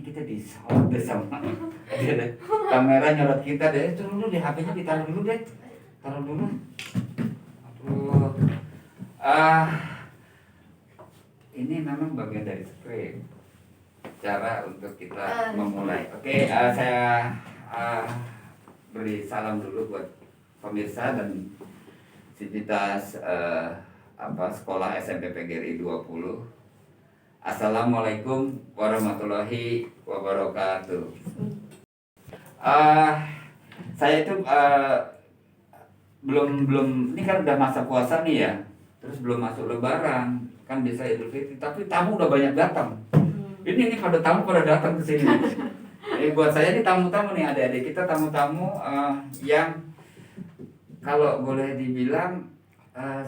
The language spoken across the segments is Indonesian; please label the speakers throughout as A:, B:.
A: kita disorot deh sama dia deh. Kamera nyorot kita deh. Turun dulu deh, HP-nya ditaruh dulu deh. Taruh dulu. Aduh. Ini memang bagian dari skrip. Cara untuk kita memulai. Oke, saya beri salam dulu buat pemirsa dan sivitas sekolah SMP PGRI 20. Assalamualaikum warahmatullahi wabarakatuh. Saya itu belum ini kan udah masa puasa nih ya, terus belum masuk Lebaran, kan bisa Idul Fitri, tapi tamu udah banyak datang. Ini pada tamu pada datang ke sini. Buat saya ini tamu-tamu nih, adik-adik kita tamu-tamu yang kalau boleh dibilang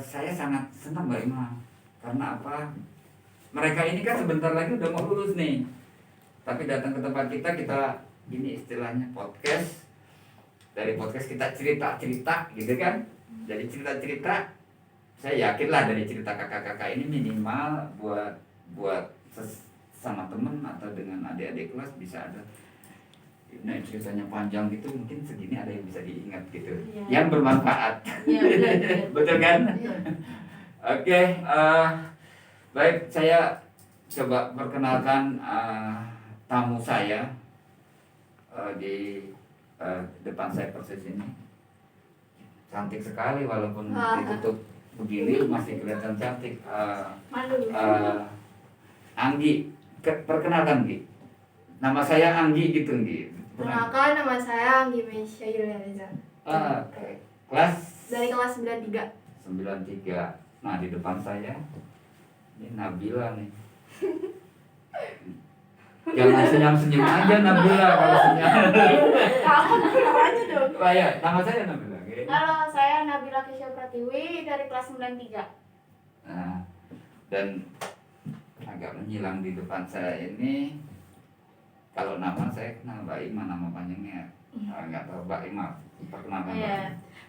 A: saya sangat senang Mbak Ima. Karena apa? Mereka ini kan sebentar lagi udah mau lulus nih. Tapi datang ke tempat kita ini istilahnya podcast. Dari podcast kita cerita-cerita gitu kan. Dari cerita-cerita saya yakinlah dari cerita kakak-kakak ini minimal buat sama temen atau dengan adik-adik kelas bisa ada. Nah, ceritanya panjang gitu, mungkin segini ada yang bisa diingat gitu, yang bermanfaat. Betul kan? Oke, baik, saya coba perkenalkan tamu saya di depan saya persis ini. Cantik sekali walaupun ditutup begini masih kelihatan cantik. Anggi, perkenalkan Gi. Nama saya Anggi gitu Gi.
B: Perkenalkan, nama saya Anggi Meisya Yulianiza.
A: Oke. Kelas?
B: Dari kelas 93.
A: 93. Nah, di depan saya ini Nabila nih. Jangan senyum-senyum aja Nabila kalau senyum.
B: Kamu aja dong.
A: Ya, nama saya Nabila. Okay.
B: Halo, saya Nabila Kisya Pratiwi dari kelas 93.
A: Nah, dan agak menghilang di depan saya ini. Kalau nama saya kenal Mbak Ima, nama panjangnya nggak tahu. Mbak Ima, perkenalkan.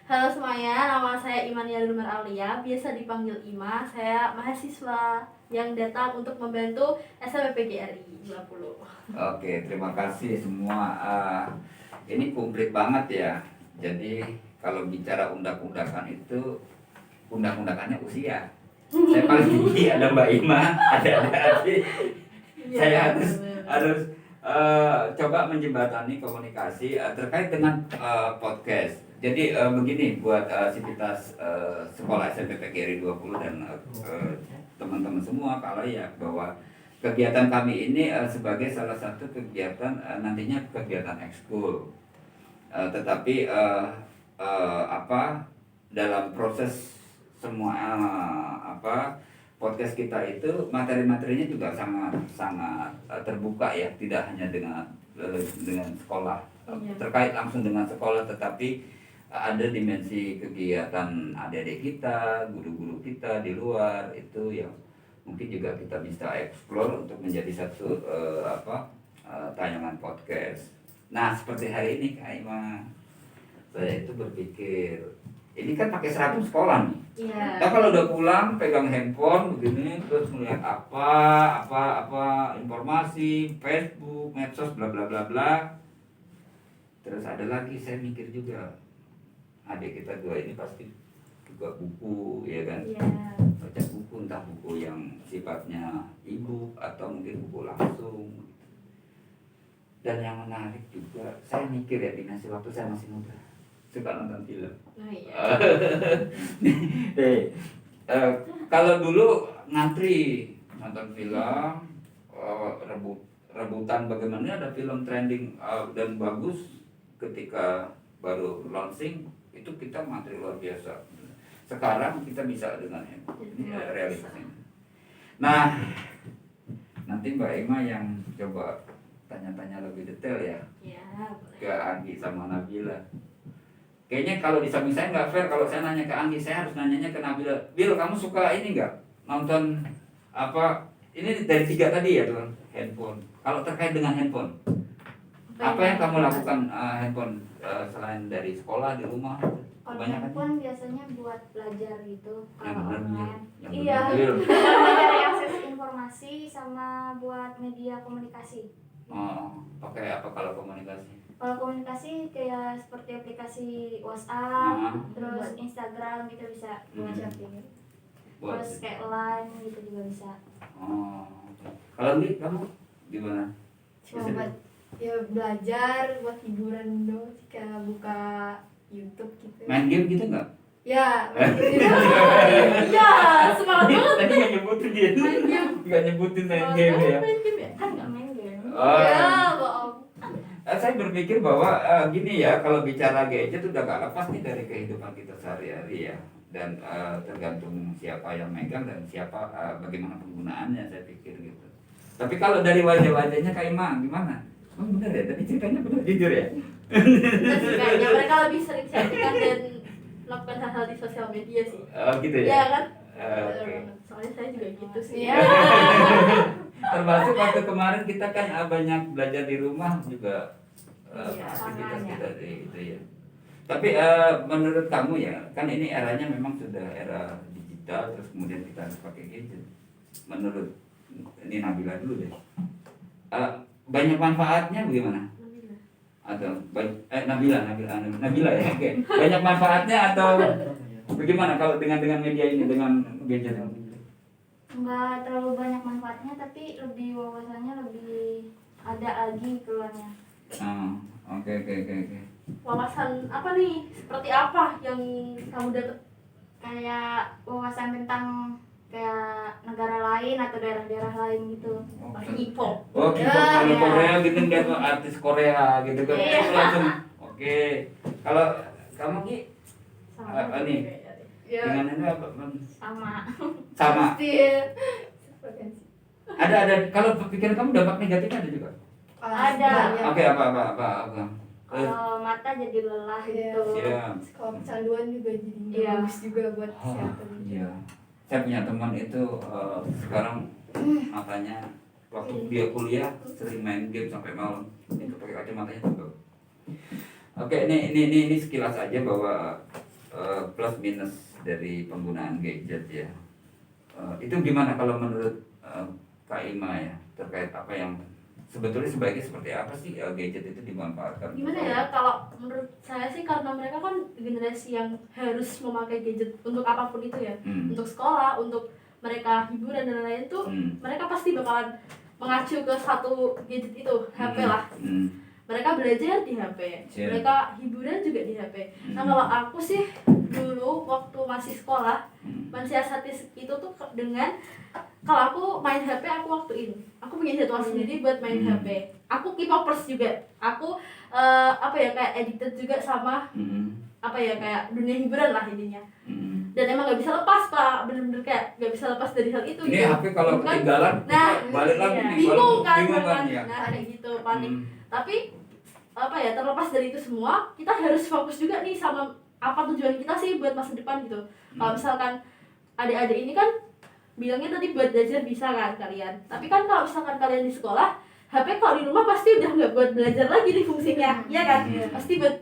B: Halo semuanya, nama saya Imania Lumar Aulia, biasa dipanggil Ima. Saya mahasiswa yang datang untuk membantu SMP PGRI 20.
A: Oke, terima kasih semua. Ini komplit banget ya. Jadi kalau bicara undang-undangan itu undang-undangannya usia. Saya paling tinggi, ada Mbak Ima, ada adik. Saya harus coba menjembatani komunikasi terkait dengan podcast. Jadi begini buat sivitas sekolah SMP PGRI 20 dan teman-teman semua kalau ya bahwa kegiatan kami ini sebagai salah satu kegiatan nantinya kegiatan ekskul. Tetapi dalam proses semua podcast kita itu materi-materinya juga sangat terbuka ya, tidak hanya dengan sekolah terkait langsung dengan sekolah, tetapi ada dimensi kegiatan adik-adik kita, guru-guru kita di luar itu yang mungkin juga kita bisa eksplor untuk menjadi satu tayangan podcast. Nah, seperti hari ini Kak Ima, saya itu berpikir ini kan pakai seragam sekolah nih.
B: Iya.
A: Nah, kalau udah pulang pegang handphone begini terus melihat apa informasi Facebook, medsos, bla bla bla bla. Terus ada lagi saya mikir juga adik kita dua ini pasti juga buku ya kan?
B: Iya.
A: Baca buku, entah buku yang sifatnya e-book atau mungkin buku langsung. Dan yang menarik juga saya mikir ya, dimensi waktu saya masih muda, suka nonton film.
B: Oh, iya.
A: Kalau dulu ngantri nonton film, rebutan bagaimana ada film trending dan bagus ketika baru launching itu kita ngantri luar biasa. Sekarang kita bisa dengan ini realisasinya. Nah, nanti Mbak Ima yang coba tanya-tanya lebih detail ya.
B: Iya, boleh.
A: Ke Anggi sama Nabila. Kayaknya kalau di samping saya nggak fair kalau saya nanya ke Anggi, saya harus nanyanya ke Nabila. Bil, kamu suka ini nggak nonton apa? Ini dari 3 tadi ya tuh handphone. Kalau terkait dengan handphone, apa yang kamu lakukan handphone selain dari sekolah di rumah?
B: Kalau
A: Kebanyakan
B: handphone biasanya buat belajar gitu,
A: yang
B: kalau
A: benar
B: online.
A: yang
B: Iya.
A: benar.
B: Mencari akses informasi sama buat media komunikasi.
A: Oh, pakai apa kalau komunikasi?
C: Kalau komunikasi kayak seperti aplikasi WhatsApp, terus
B: Buat-
C: Instagram gitu bisa buat
A: Hmm.
C: chatting.
A: Buat
C: Terus kayak Line gitu juga bisa.
A: oh, oke. Kalau Li, kamu gimana?
D: Cuma
A: Bisa
D: buat ya belajar, buat hiburan dong, kayak buka YouTube gitu.
A: main game gitu nggak?
D: Ya, main gitu.
B: Iya, semangat banget.
A: Tadi nggak nyebutin dia.
B: Main game.
A: Nggak nyebutin main
B: Semangat
A: game
B: banget
A: ya.
B: main game ya.
C: Kan nggak main game.
A: Oh.
B: Ya, bohong.
A: Saya berpikir bahwa gini ya, kalau bicara gadget udah gak lepas nih dari kehidupan kita sehari-hari ya, dan tergantung siapa yang megang dan siapa bagaimana penggunaannya, saya pikir gitu. Tapi kalau dari wajah-wajahnya Kak Ima gimana? Oh bener ya, tadi ceritanya bener jujur ya?
B: Nah, sih, kayaknya mereka lebih sering chattingan dan melakukan hal-hal di sosial media sih.
A: Oh gitu ya?
B: Iya kan?
A: Oke.
B: Bener banget. Soalnya saya juga gitu sih.
D: Iya.
A: Termasuk waktu kemarin kita kan banyak belajar di rumah juga
B: Iya,
A: aktivitas
C: makanya.
A: kita gitu ya. Tapi menurut kamu ya, kan ini eranya memang sudah era digital, terus kemudian kita harus pakai gadget. Menurut ini Nabila dulu deh. Banyak manfaatnya bagaimana? Atau Nabila ya, oke. Banyak manfaatnya atau bagaimana kalau dengan media ini, dengan gadget?
C: Nggak terlalu banyak manfaatnya, tapi lebih wawasannya lebih ada lagi keluarnya.
A: Oke.
B: Wawasan apa nih? Seperti apa yang kamu dapat?
C: Kayak wawasan tentang kayak negara lain atau daerah-daerah lain gitu.
B: K-pop.
A: Oh, K-pop kalau Korea gitu lihat artis Korea gitu kan
B: Iya.
A: langsung. Oke. Kalau kamu Ki
C: Sama.
A: nih
D: Ya,
A: dengan ini apa?
C: Sama.
A: Sama.
D: pasti potensi.
A: Ada kalau pikiran kamu dampak negatifnya ada juga.
C: Ada.
D: Banyak.
A: Oke, apa?
C: Kalau mata jadi lelah
D: Iya.
C: gitu.
A: Siap.
D: Kalau kecanduan juga jadi nggak
C: Iya.
D: bagus juga buat
A: Oh,
D: kesehatan.
A: iya. Saya punya teman itu sekarang matanya waktu dia kuliah sering main game sampai malam. Itu pakai kacamatanya juga. Oke, ini sekilas aja bahwa plus minus dari penggunaan gadget ya. Itu gimana kalau menurut Kak Ima ya, terkait apa yang sebetulnya sebaiknya seperti apa sih gadget itu dimanfaatkan?
B: Gimana ya, kalau menurut saya sih karena mereka kan generasi yang harus memakai gadget untuk apapun itu ya, untuk sekolah, untuk mereka hiburan dan lain-lain tuh, mereka pasti bakalan mengacu ke satu gadget itu, HP lah. Mereka belajar di HP,
A: Siap.
B: mereka hiburan juga di HP. Nah kalau aku sih dulu waktu masih sekolah mensiasati itu tuh dengan kalau aku main HP aku waktuin, aku punya jadwal sendiri buat main HP. Aku K-popers juga, aku apa ya kayak addicted juga sama apa ya kayak dunia hiburan lah intinya. Dan emang nggak bisa lepas Pak, bener-bener kayak nggak bisa lepas dari hal itu.
A: Ini
B: gitu.
A: HP kalau
B: Kan?
A: ketinggalan
B: Nah,
A: balik lagi
C: iya.
A: nih,
B: bingung kan,
A: bingung kan ya.
B: nah kayak gitu panik. Tapi apa ya terlepas dari itu semua, kita harus fokus juga nih sama apa tujuan kita sih buat masa depan gitu. Kalau misalkan adik-adik ini kan bilangnya tadi buat belajar bisa kan kalian, tapi kan kalau misalkan kalian di sekolah, HP kalau di rumah pasti udah nggak buat belajar lagi nih fungsinya, iya kan? Pasti buat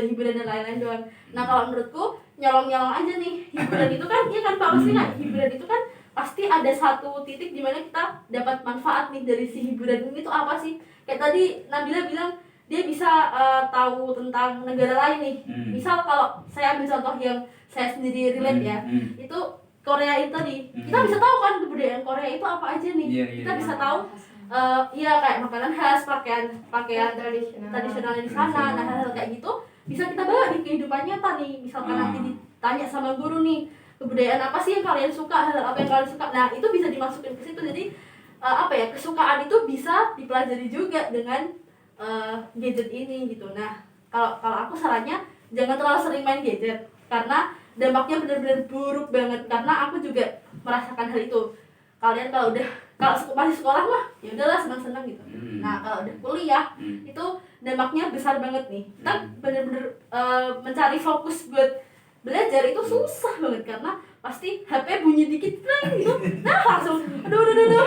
B: hiburan dan lain-lain doang. Nah kalau menurutku nyolong-nyolong aja nih hiburan itu kan, iya kan Pak pasti nggak hiburan itu kan pasti ada satu titik di mana kita dapat manfaat nih dari si hiburan ini tuh apa sih? Kayak tadi Nabila bilang dia bisa tahu tentang negara lain nih. Misal kalau saya ambil contoh yang saya sendiri relate ya, itu Korea itu tadi. Kita bisa tahu kan kebudayaan Korea itu apa aja nih.
A: Iya,
B: Kita
A: iya.
B: bisa tahu iya kayak makanan khas, pakaian
D: Tradisional.
B: tradisionalnya di sana. Nah, hal-hal kayak gitu bisa kita bawa di kehidupan nyata nih. Misalkan nanti ditanya sama guru nih, kebudayaan apa sih yang kalian suka, hal apa yang kalian suka. Nah, itu bisa dimasukin ke situ. Jadi apa ya, kesukaan itu bisa dipelajari juga dengan gadget ini gitu. Nah, kalau aku sarannya jangan terlalu sering main gadget karena dampaknya benar-benar buruk banget, karena aku juga merasakan hal itu. Kalian kalau masih sekolah mah ya udahlah senang-senang gitu. Nah, kalau udah kuliah itu dampaknya besar banget nih. Kita benar-benar mencari fokus buat belajar itu susah banget karena pasti HP bunyi dikit gitu. Nah, langsung aduh.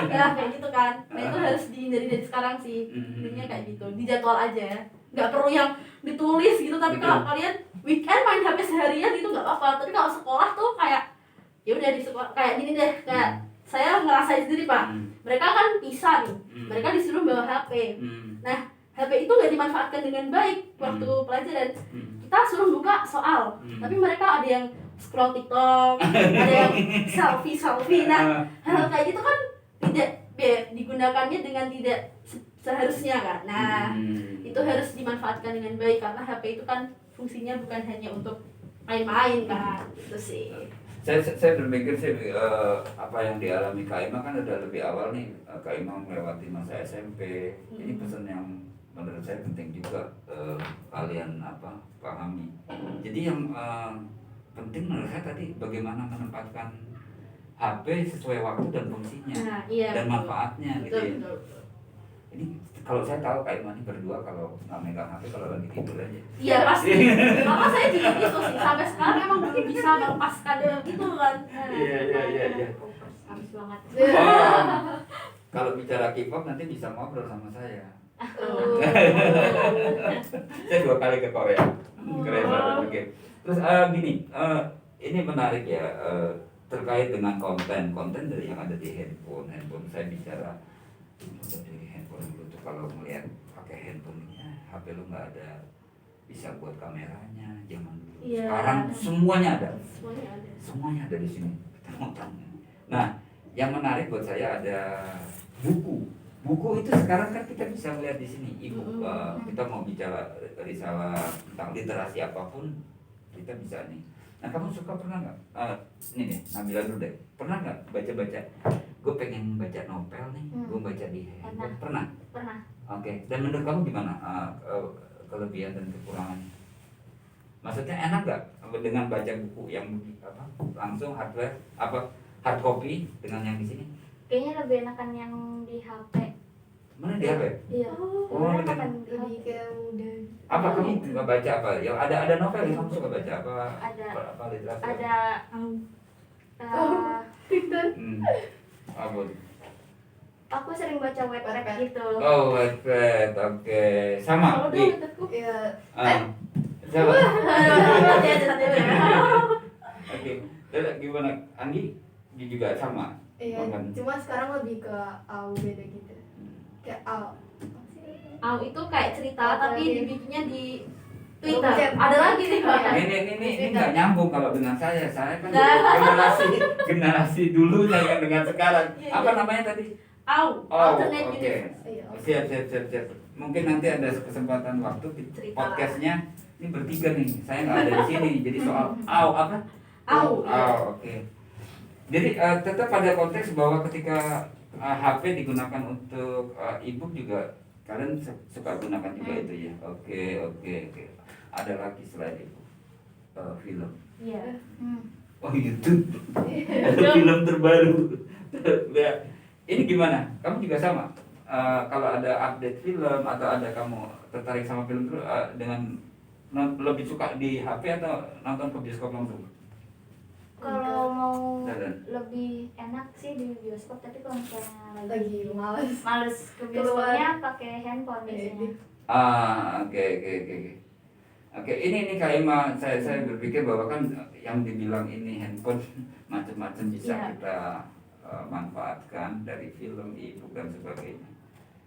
B: Nah, kayak gitu kan. Nah, itu harus dihindari dari sekarang sih. Intinya kayak gitu. Dijadwal aja. Nggak perlu yang ditulis gitu, tapi kalau kalian weekend main HP seharian itu nggak apa-apa. Tapi kalau sekolah tuh kayak ya udah di sekolah kayak gini deh, kayak saya ngerasain sendiri Pak. Mereka kan pisah nih. Mereka disuruh bawa HP. Nah, HP itu nggak dimanfaatkan dengan baik waktu pelajaran. Kita suruh buka soal, tapi mereka ada yang scroll TikTok, ada yang selfie. Nah, hal kayak gitu kan tidak digunakannya dengan tidak seharusnya kan. Nah, itu harus dimanfaatkan dengan baik karena HP itu kan fungsinya bukan hanya untuk main-main kan, gitu sih.
A: Saya berpikir sih apa yang dialami Kak Ima kan udah lebih awal nih. Kak Ima melewati masa SMP. Ini pesan yang menurut saya penting juga kalian pahami. Jadi yang penting menurut saya tadi bagaimana menempatkan HP sesuai waktu dan fungsinya dan manfaatnya gitu ya.
B: Betul.
A: Ini kalau saya tahu Kak Ima ini berdua kalau nggak megang HP kalau lagi tidur aja.
B: Iya pasti. Maka saya juga gitu sih. Sampai sekarang emang belum bisa melepaskan itu kan.
A: Iya.
C: Habis banget.
A: Kalau bicara K-pop nanti bisa ngobrol sama saya. Saya 2 kali ke Korea. Keren banget. Oke. Terus gini, ini menarik ya terkait dengan konten dari yang ada di handphone. Saya bicara dari handphone dulu tuh kalau melihat pakai handphonenya, HP lu nggak ada bisa buat kameranya zaman dulu.
B: Iya.
A: Sekarang semuanya ada.
B: Semuanya ada.
A: Semuanya ada di sini. Nah, yang menarik buat saya ada buku. Buku itu sekarang kan kita bisa melihat di sini. Ibu, kita mau bicara risalah tentang literasi apapun, kita bisa nih. Nah, kamu pernah nggak? Ini nih, Nabila dulu deh. Pernah nggak baca-baca? Gue pengen baca novel nih, gue baca di handphone. Pernah?
C: Pernah.
A: Oke. Dan menurut kamu gimana kelebihan dan kekurangannya? Maksudnya enak nggak dengan baca buku yang langsung hard copy dengan yang di sini?
C: Kayaknya lebih enakan yang di HP.
A: Mana di HP?
C: Iya.
A: Oh,
C: Lebih
A: bener.
C: enakan di HP.
D: Lebih kayak mudah.
A: Apa kamu nggak baca apa? Ya ada novel yang kamu suka baca apa?
C: Ada.
A: Apa literasi?
C: Ada
A: Apa?
C: aku sering baca Wattpad
D: Wattpad.
C: gitu.
A: Oh, Wattpad. Oke. Sama.
B: Kalau
A: Di.
B: dulu menurutku.
D: Iya.
A: Sama.
B: Hati-hati ya.
A: Oke. Terus gimana? Andi? Dia juga sama.
D: Iya.
A: Makan.
D: Cuma sekarang lebih ke beda gitu. Kayak apa sih?
B: Itu kayak cerita tapi dibikinnya di Twitter.
D: Chat.
B: Ada lagi nih Pak.
A: Ini nggak nyambung kalau dengan saya. Saya kan
B: Nah.
A: generasi dulu yang dengan sekarang.
B: Iya,
A: Apa
B: iya.
A: namanya tadi?
B: Alternate
A: Oke.
B: universe.
D: Iya.
A: Siap. Mungkin nanti ada kesempatan waktu di
B: Cerita.
A: podcastnya. Ini bertiga nih. Saya nggak ada di sini. Jadi soal apa? Oke. Jadi tetap pada konteks bahwa ketika HP digunakan untuk e-book juga kalian suka gunakan juga itu ya. Oke. Ada lagi selain itu film.
B: Iya.
A: Oh YouTube. Ada film terbaru. Ya. Ini gimana? Kamu juga sama? Kalau ada update film atau ada kamu tertarik sama film itu dengan lebih suka di HP atau nonton ke bioskop langsung?
C: Kalau mau
A: Dan.
C: lebih enak sih di bioskop, tapi kalau misalnya
D: Lagi males.
C: males ke bioskopnya pakai handphone biasanya.
A: Oke, ini Kak Ima, saya berpikir bahwa kan yang dibilang ini handphone macam-macam bisa
B: Iya.
A: kita manfaatkan dari film, e-book dan sebagainya.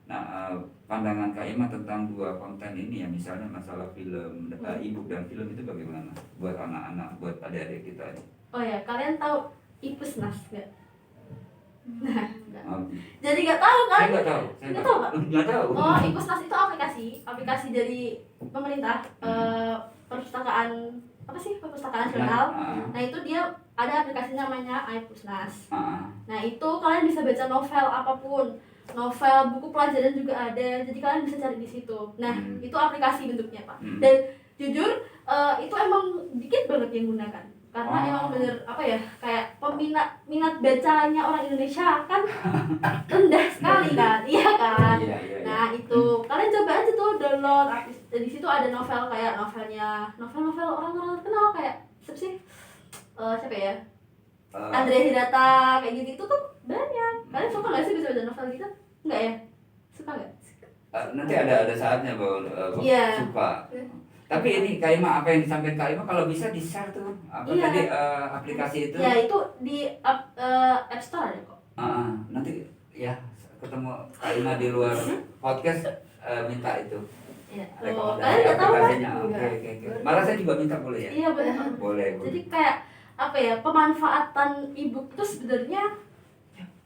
A: Nah, pandangan Kak Ima tentang 2 konten ini ya, misalnya masalah film, e-book dan film itu bagaimana buat anak-anak, buat adik-adik kita ini?
B: Oh ya, kalian tahu Ipusnas nggak?
A: Oh,
B: Jadi nggak tahu kan?
A: saya nggak tahu.
B: Nggak tahu, Pak?
A: Nggak tahu.
B: Oh, Ipusnas itu aplikasi dari pemerintah, perpustakaan nasional. Nah itu dia ada aplikasi namanya iPusnas. Nah itu kalian bisa baca novel apapun, novel, buku pelajaran juga ada. Jadi kalian bisa cari di situ. Nah itu aplikasi bentuknya Pak. Dan jujur itu emang dikit banget yang gunakan. Karena emang bener kayak minat bacanya orang Indonesia kan rendah sekali kan, iya kan.
A: Iya.
B: Nah itu kalian coba aja tuh download. Di situ ada novel kayak novel orang-orang terkenal kayak siapa ya? Andrea Hirata kayak gitu itu tuh banyak. Kalian suka nggak sih bisa baca novel gitu? Enggak ya? Suka nggak?
A: Nanti ada saatnya bahwa
B: Iya.
A: suka. Tapi ini Kak Ima, apa yang disampaikan Kak Ima kalau bisa di-share tuh
B: Iya.
A: tadi aplikasi itu.
B: Ya itu di App Store ada kok.
A: Nanti ya ketemu Kak Ima di luar podcast minta itu
B: Iya.
A: rekomendasi
B: Kalian nggak tahu kan?
A: aplikasinya. Oke. Malah saya juga minta boleh ya.
B: Iya benar.
A: Boleh.
B: Jadi kayak apa ya, pemanfaatan e-book itu sebenarnya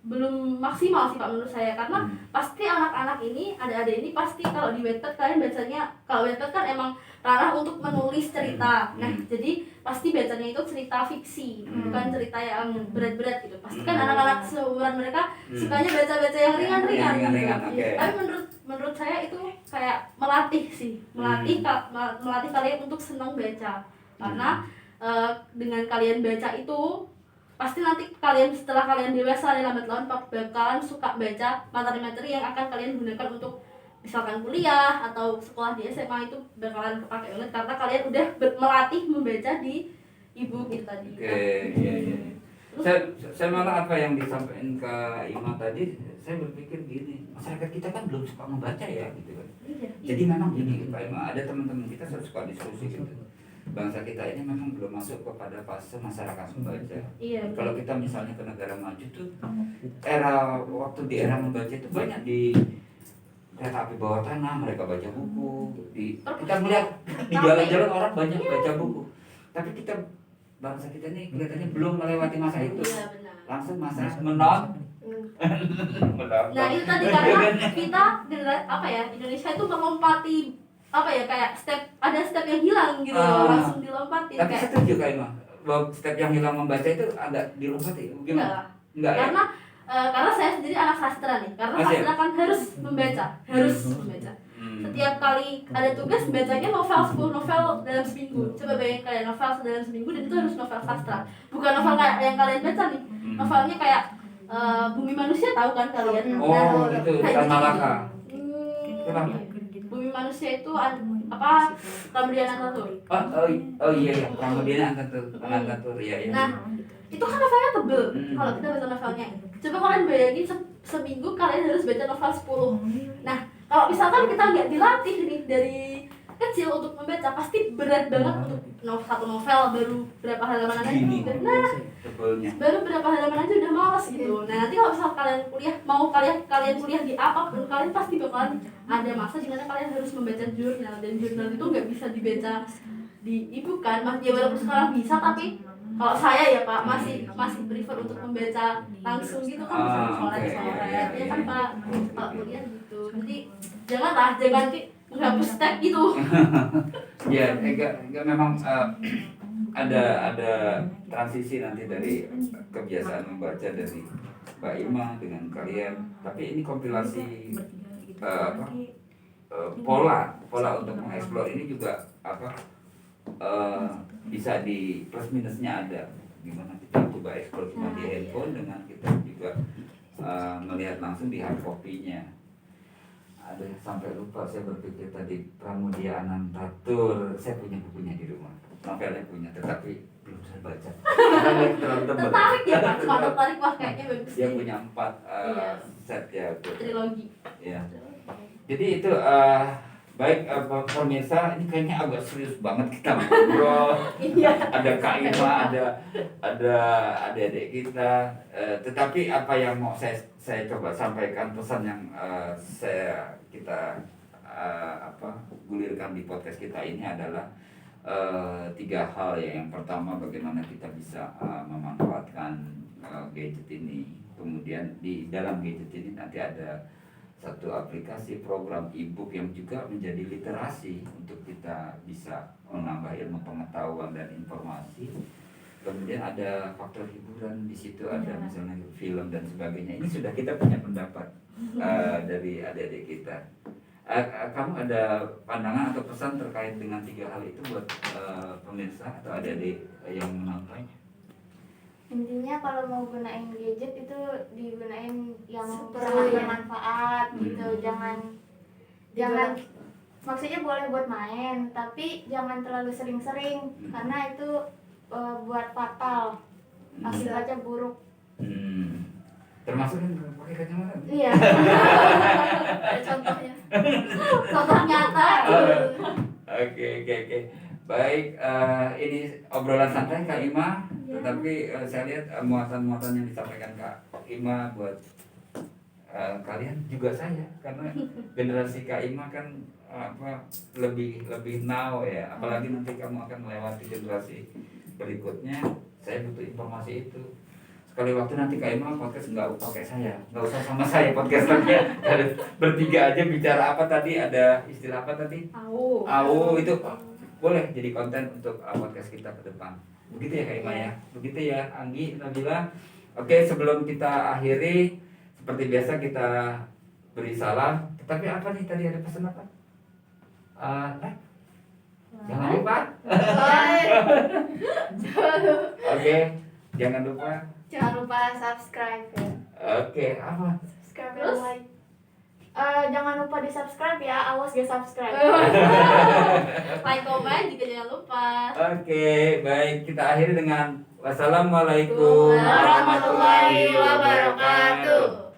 B: belum maksimal sih Pak menurut saya, karena pasti anak-anak ini, adik-adik ini pasti kalau di Wattpad kalian bacanya, kalau Wattpad kan emang ranah untuk menulis cerita. Nah, jadi pasti bacanya itu cerita fiksi, bukan cerita yang berat-berat gitu. Pasti kan anak-anak seumuran mereka sukanya baca-baca yang ringan-ringan gitu.
A: Ringan-ringan, oke.
B: Tapi menurut saya itu kayak melatih sih, melatih kalian untuk senang baca. Karena dengan kalian baca itu pasti nanti kalian setelah kalian dewasa lambat laun bakalan suka baca materi-materi yang akan kalian gunakan untuk misalkan kuliah atau sekolah di SMA, itu bakalan kepake banget karena kalian udah melatih membaca di e-book itu tadi.
A: Oke, iya. Saya malah apa yang disampaikan ke Ima tadi, saya berpikir gini, masyarakat kita kan belum suka membaca ya gitu kan.
B: Iya.
A: Jadi memang gini Pak Ima, ada teman-teman kita suka diskusi gitu. Bangsa kita ini memang belum masuk kepada fase masyarakat membaca.
B: Iya.
A: Kalau kita misalnya ke negara maju tuh, waktu di era membaca itu banyak di kereta api bawah tanah mereka baca buku. Kita melihat di jalan-jalan orang banyak baca buku. Tapi kita bangsa kita ini kelihatannya belum melewati masa itu.
B: Iya benar.
A: Langsung masa menonton.
B: Nah itu tadi karena kita Indonesia itu melompati apa ya, kayak ada step yang hilang gitu, langsung dilompati.
A: Tapi
B: kayak,
A: setuju Kak Ima bahwa step yang hilang membaca itu agak dilompati. Gimana? Enggak ya?
B: Karena saya sendiri anak sastra nih, karena sastra kan harus membaca. Setiap kali ada tugas bacanya novel 10 novel dalam seminggu. Coba bayangin kalian novel dalam seminggu dan itu harus novel sastra. Bukan novel kayak yang kalian baca nih. Novelnya kayak Bumi Manusia, tahu kan kalian?
A: Oh, itu
B: kayak
A: Malaka.
B: Kenapa? Bumi Manusia itu apa? Kemudian Antatur.
A: Oh iya, kemudian Antatur ya.
B: Nah, itu kan novelnya tebel. Kalau kita baca novelnya, coba kalian bayangin seminggu kalian harus baca novel 10. Nah, kalau misalkan kita nggak dilatih nih dari kecil untuk membaca, pasti berat banget untuk satu novel baru berapa halaman aja. Nah, baru berapa halaman aja udah malas gitu. Nah, nanti kalau misal kalian kuliah, kalian kuliah di apapun, kalian pasti bakalan ada masa di mana kalian harus membaca jurnal, dan jurnal itu nggak bisa dibaca di e-book kan. Ya walaupun sekarang bisa, tapi kalau saya ya Pak masih prefer untuk membaca langsung gitu kan, bisa coret-coret ya kan Pak kuliah gitu. Jadi jangan menghapus step gitu.
A: Ya, enggak memang ada transisi nanti dari kebiasaan membaca dari Mbak Ima dengan kalian. Tapi ini kompilasi pola untuk mengeksplor ini juga bisa di plus minusnya ada. Gimana kita coba eksplor cuma di handphone dengan kita juga melihat langsung di hard copy-nya. Ada yang sampai lupa, saya berpikir tadi Pramudia Anantatur, saya punya bukunya di rumah, novelnya punya, tetapi belum saya baca karena terlalu tebal.
B: Tertarik ya Pak, cuma tertarik wah kayaknya bagus.
A: Dia punya 4 set ya,
B: trilogi.
A: Ya. Jadi itu baik pemirsa, ini kayaknya agak serius banget kita ngobrol. Ada Kak Ima, ada adik-adik kita, tetapi apa yang mau saya coba sampaikan, pesan yang kita gulirkan di podcast kita ini adalah 3 hal ya. Yang pertama, bagaimana kita bisa memanfaatkan gadget ini. Kemudian di dalam gadget ini nanti ada satu aplikasi program e-book yang juga menjadi literasi untuk kita bisa menambah ilmu pengetahuan dan informasi. Kemudian ada faktor hiburan, di situ ada misalnya film dan sebagainya. Ini sudah kita punya pendapat dari adik-adik kita. Kamu ada pandangan atau pesan terkait dengan 3 hal itu buat pemirsa atau adik-adik yang menonton?
C: Intinya kalau mau gunain gadget itu digunain yang sangat bermanfaat gitu. Jangan maksudnya boleh buat main, tapi jangan terlalu sering-sering karena itu buat fatal, akibatnya buruk.
A: Termasuk yang pakai kacamata?
C: Iya.
B: Contohnya. Contoh nyata.
A: Oke. Baik, ini obrolan santai Kak Ima, tetapi saya lihat muatan-muatan yang disampaikan Kak Ima buat kalian juga saya, karena generasi Kak Ima kan lebih now ya, apalagi nanti kamu akan melewati generasi berikutnya. Saya butuh informasi itu. Sekali waktu nanti Kak Ima podcast nggak pakai saya, nggak usah sama saya podcasternya. Bertiga aja bicara apa tadi, ada istilah apa tadi? Au itu boleh jadi konten untuk podcast kita ke depan. Begitu ya Kak Ima ya, begitu ya Anggi, Nabila. Oke, sebelum kita akhiri seperti biasa kita beri salam. Tapi apa nih tadi, ada pesan apa? Jangan lupa. Oke, jangan lupa.
C: Jangan lupa subscribe ya.
A: Oke, apa?
C: Subscribe
B: Terus?
C: dan like. Jangan lupa di subscribe ya, awas gak subscribe.
B: Like, comment juga jangan lupa.
A: Oke, baik, kita akhiri dengan wassalamualaikum
B: Warahmatullahi wabarakatuh.